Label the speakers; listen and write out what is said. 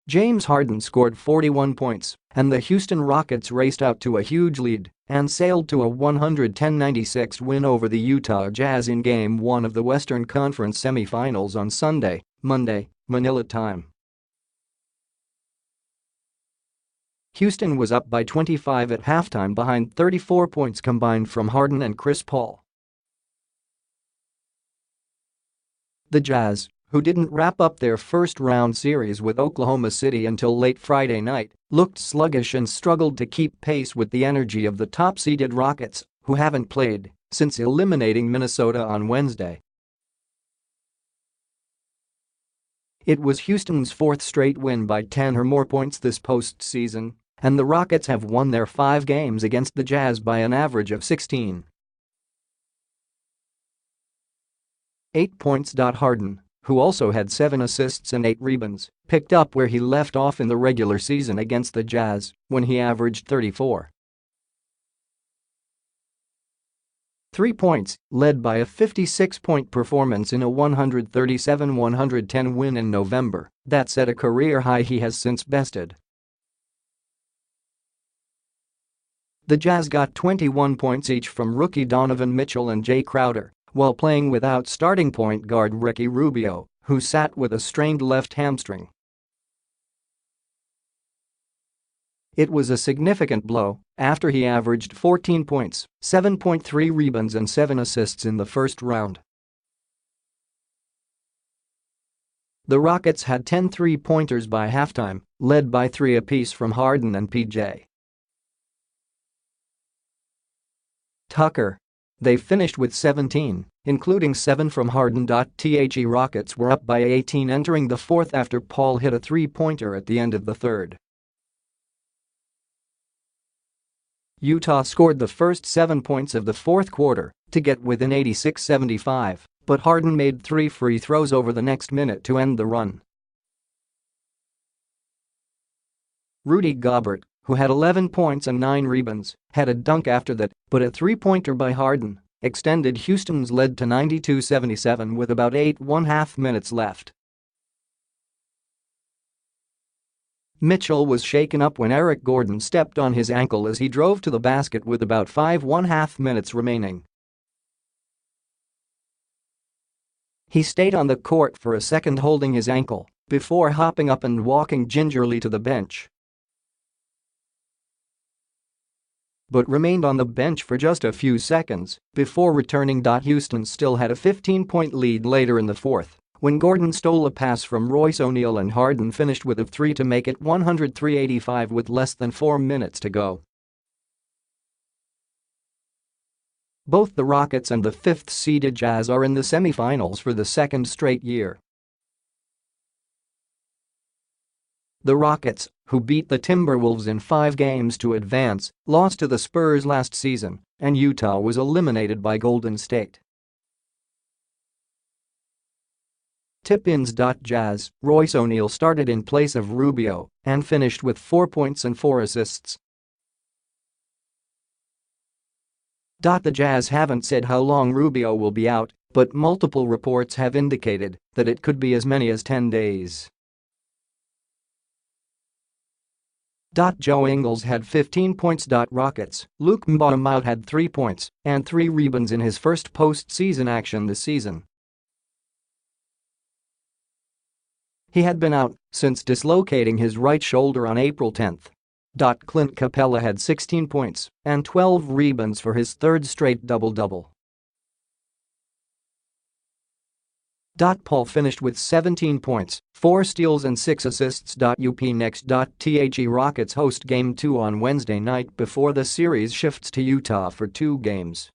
Speaker 1: James Harden scored 41 points, and the Houston Rockets raced out to a huge lead and sailed to a 110-96 win over the Utah Jazz in Game 1 of the Western Conference semifinals on Sunday, Monday, Manila time. Houston was up by 25 at halftime behind 34 points combined from Harden and Chris Paul. The Jazz, who didn't wrap up their first-round series with Oklahoma City until late Friday night, looked sluggish and struggled to keep pace with the energy of the top-seeded Rockets, who haven't played since eliminating Minnesota on Wednesday. It was Houston's fourth straight win by 10 or more points this postseason, and the Rockets have won their 5 games against the Jazz by an average of 16. 8 points. Harden, who also had 7 assists and 8 rebounds, picked up where he left off in the regular season against the Jazz when he averaged 34. 3 points, led by a 56-point performance in a 137-110 win in November that set a career high he has since bested. The Jazz got 21 points each from rookie Donovan Mitchell and Jay Crowder, while playing without starting point guard Ricky Rubio, who sat with a strained left hamstring. It was a significant blow after he averaged 14 points, 7.3 rebounds and 7 assists in the first round. The Rockets had 10 three-pointers by halftime, led by 3 apiece from Harden and PJ Tucker. They finished with 17, including 7 from Harden. The Rockets were up by 18 entering the fourth after Paul hit a three-pointer at the end of the third. Utah scored the first 7 points of the fourth quarter to get within 86-75, but Harden made 3 free throws over the next minute to end the run. Rudy Gobert, who had 11 points and 9 rebounds, had a dunk after that, but a three-pointer by Harden extended Houston's lead to 92-77 with about 8.5 minutes left. Mitchell was shaken up when Eric Gordon stepped on his ankle as he drove to the basket with about 5.5 minutes remaining. He stayed on the court for a second holding his ankle before hopping up and walking gingerly to the bench, but remained on the bench for just a few seconds before returning. Houston still had a 15-point lead later in the fourth when Gordon stole a pass from Royce O'Neal and Harden finished with a 3 to make it 103-85 with less than 4 minutes to go. Both the Rockets and the fifth-seeded Jazz are in the semifinals for the second straight year. The Rockets, who beat the Timberwolves in 5 games to advance, lost to the Spurs last season, and Utah was eliminated by Golden State. Tip-ins. Jazz, Royce O'Neal started in place of Rubio and finished with 4 points and 4 assists. The Jazz haven't said how long Rubio will be out, but multiple reports have indicated that it could be as many as 10 days. Joe Ingles had 15 points. Rockets, Luke Mbah had 3 points and 3 rebounds in his first postseason action this season. He had been out since dislocating his right shoulder on April 10. Clint Capella had 16 points and 12 rebounds for his third straight double-double. Paul finished with 17 points, 4 steals and 6 assists. Up next. The Rockets host Game 2 on Wednesday night before the series shifts to Utah for 2 games.